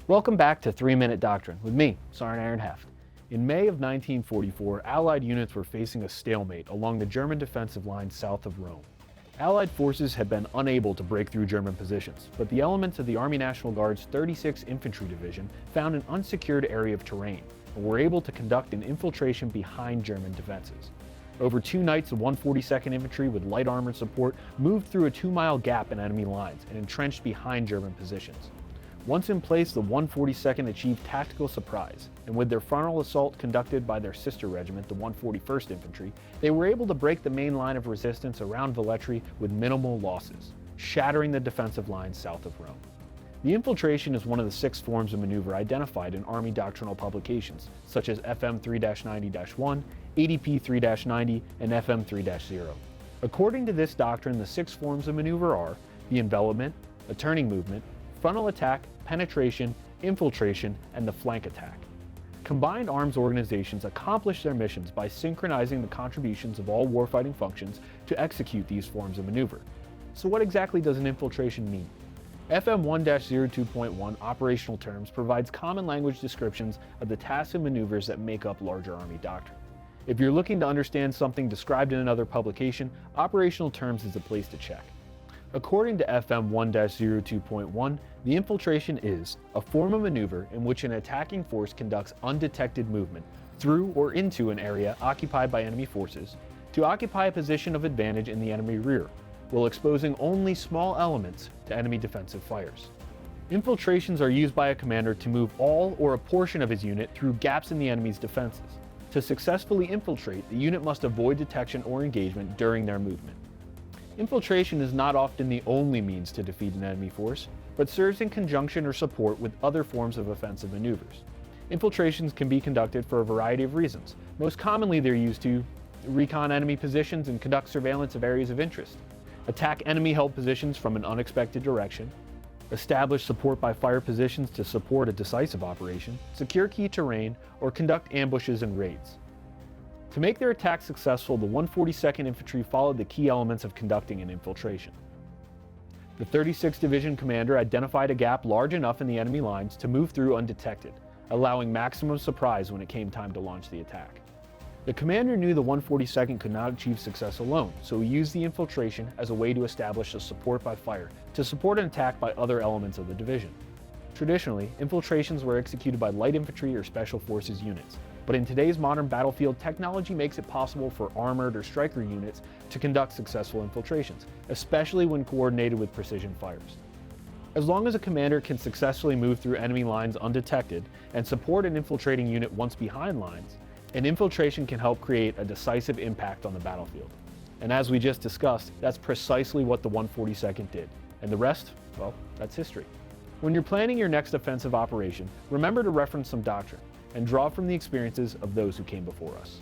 Welcome back to 3-Minute Doctrine with me, Sergeant Aaron Heft. In May of 1944, Allied units were facing a stalemate along the German defensive line south of Rome. Allied forces had been unable to break through German positions, but the elements of the Army National Guard's 36th Infantry Division found an unsecured area of terrain and were able to conduct an infiltration behind German defenses. Over 2 nights, the 142nd Infantry with light armored support moved through a 2-mile gap in enemy lines and entrenched behind German positions. Once in place, the 142nd achieved tactical surprise, and with their frontal assault conducted by their sister regiment, the 141st Infantry, they were able to break the main line of resistance around Velletri with minimal losses, shattering the defensive lines south of Rome. The infiltration is one of the 6 forms of maneuver identified in Army doctrinal publications, such as FM 3-90-1, ADP 3-90, and FM 3-0. According to this doctrine, the 6 forms of maneuver are the envelopment, a turning movement, frontal attack, penetration, infiltration, and the flank attack. Combined arms organizations accomplish their missions by synchronizing the contributions of all warfighting functions to execute these forms of maneuver. So what exactly does an infiltration mean? FM 1-02.1 operational terms provides common language descriptions of the tasks and maneuvers that make up larger Army doctrine. If you're looking to understand something described in another publication, operational terms is a place to check. According to FM 1-02.1, the infiltration is a form of maneuver in which an attacking force conducts undetected movement through or into an area occupied by enemy forces to occupy a position of advantage in the enemy rear, while exposing only small elements to enemy defensive fires. Infiltrations are used by a commander to move all or a portion of his unit through gaps in the enemy's defenses. To successfully infiltrate, the unit must avoid detection or engagement during their movement. Infiltration is not often the only means to defeat an enemy force, but serves in conjunction or support with other forms of offensive maneuvers. Infiltrations can be conducted for a variety of reasons. Most commonly, they're used to recon enemy positions and conduct surveillance of areas of interest, attack enemy-held positions from an unexpected direction, establish support by fire positions to support a decisive operation, secure key terrain, or conduct ambushes and raids. To make their attack successful, the 142nd Infantry followed the key elements of conducting an infiltration. The 36th Division commander identified a gap large enough in the enemy lines to move through undetected, allowing maximum surprise when it came time to launch the attack. The commander knew the 142nd could not achieve success alone, so he used the infiltration as a way to establish a support by fire to support an attack by other elements of the division. Traditionally, infiltrations were executed by light infantry or special forces units, but in today's modern battlefield, technology makes it possible for armored or striker units to conduct successful infiltrations, especially when coordinated with precision fires. As long as a commander can successfully move through enemy lines undetected and support an infiltrating unit once behind lines, an infiltration can help create a decisive impact on the battlefield. And as we just discussed, that's precisely what the 142nd did. And the rest, well, that's history. When you're planning your next offensive operation, remember to reference some doctrine and draw from the experiences of those who came before us.